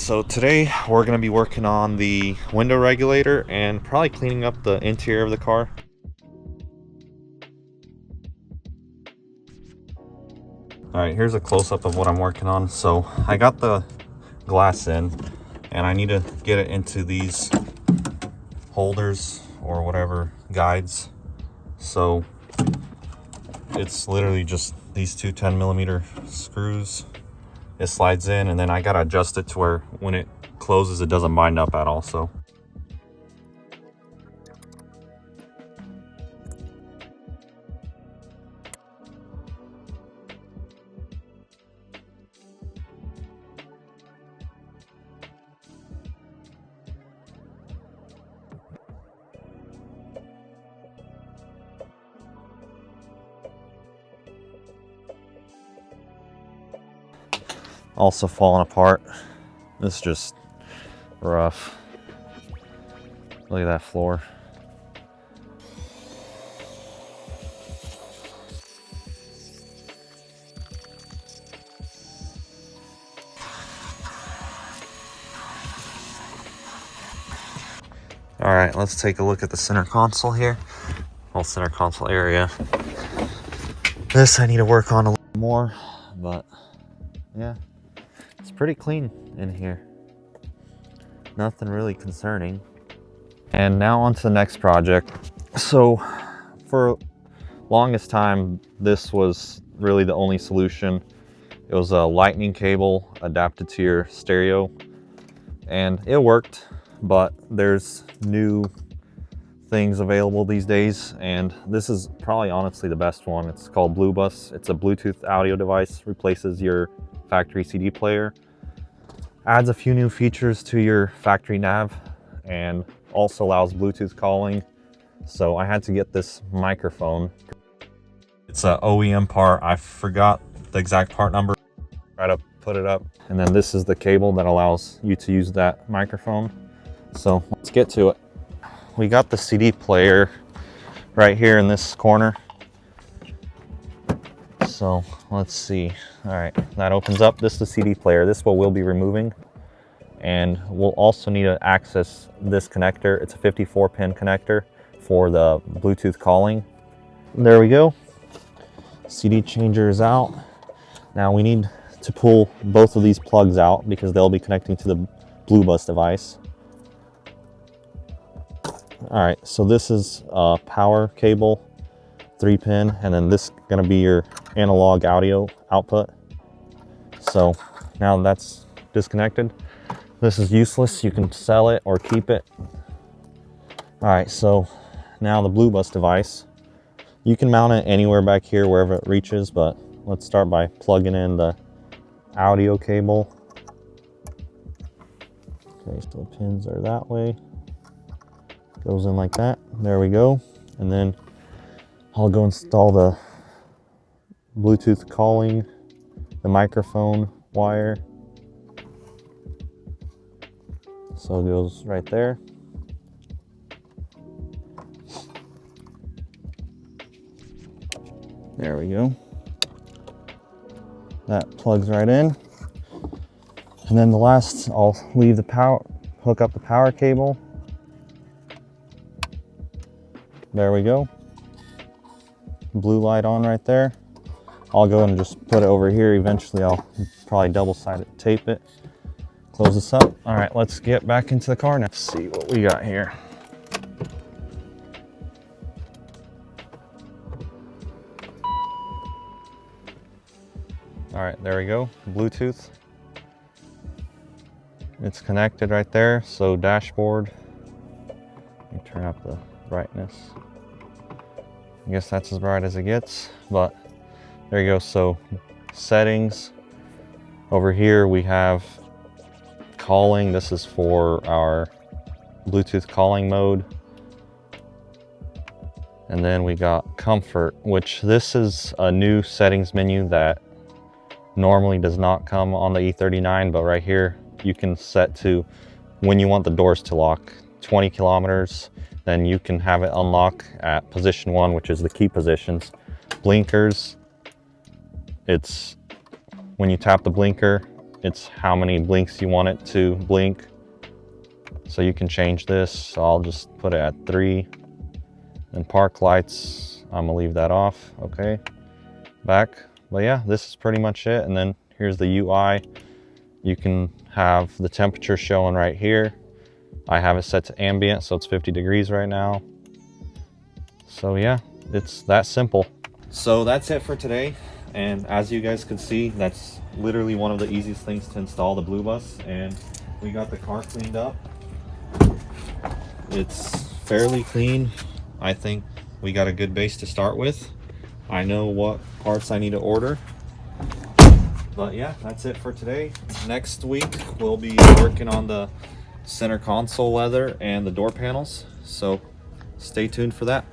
So today we're going to be working on the window regulator and probably cleaning up the interior of the car. Alright, here's a close-up of what I'm working on. So I got the glass in and I need to get it into these holders or whatever guides. So it's literally just these two 10mm screws. It slides in and then I gotta adjust it to where when it closes it doesn't bind up at all. So also falling apart. This is just rough. Look at that floor. All right, let's take a look at the center console here. Whole center console area. This I need to work on a little more, but yeah, it's pretty clean in here. Nothing really concerning. And now on to the next project. So for longest time, this was really the only solution. It was a lightning cable adapted to your stereo and it worked, but there's new things available these days and this is probably honestly the best one. It's called Bluebus. It's a Bluetooth audio device, replaces your factory CD player, adds a few new features to your factory nav, and also allows Bluetooth calling. So I had to get this microphone. It's a OEM part. I forgot the exact part number. Try to put it up. And then this is the cable that allows you to use that microphone. So let's get to it. We got the CD player right here in this corner. So let's see. All right, that opens up. This is the CD player. This is what we'll be removing. And we'll also need to access this connector. It's a 54-pin connector for the Bluetooth calling. There we go. CD changer is out. Now we need to pull both of these plugs out because they'll be connecting to the Bluebus device. All right, so this is a power cable, 3-pin, and then this is gonna be your analog audio output. So now that's disconnected. This is useless. You can sell it or keep it. All right, so now the Bluebus device. You can mount it anywhere back here, wherever it reaches, but let's start by plugging in the audio cable. Okay, so the pins are that way. Goes in like that. There we go. And then I'll go install the Bluetooth calling, the microphone wire. So it goes right there. There we go. That plugs right in. And then the last, I'll leave the power, hook up the power cable. There we go. Blue light on right there. I'll go and just put it over here. Eventually I'll probably double-sided tape it. Close this up. All right, let's get back into the car now. Let's see what we got here. All right, there we go, Bluetooth. It's connected right there, so dashboard. Let me turn up the brightness. I guess that's as bright as it gets, but there you go. So settings, over here we have calling. This is for our Bluetooth calling mode. And then we got comfort, which this is a new settings menu that normally does not come on the E39, but right here you can set to when you want the doors to lock, 20 kilometers, then you can have it unlock at position 1, which is the key positions. Blinkers, it's when you tap the blinker, It's how many blinks you want it to blink. So you can change this. So I'll just put it at 3. And park lights, I'm gonna leave that off. Okay, back. But yeah, this is pretty much it. And then here's the UI. You can have the temperature showing right here. I have it set to ambient, so it's 50 degrees right now. So yeah, it's that simple. So that's it for today. And as you guys can see, that's literally one of the easiest things to install, the Blue Bus. And we got the car cleaned up. It's fairly clean. I think we got a good base to start with. I know what parts I need to order. But yeah, that's it for today. Next week, we'll be working on the center console leather and the door panels. So stay tuned for that.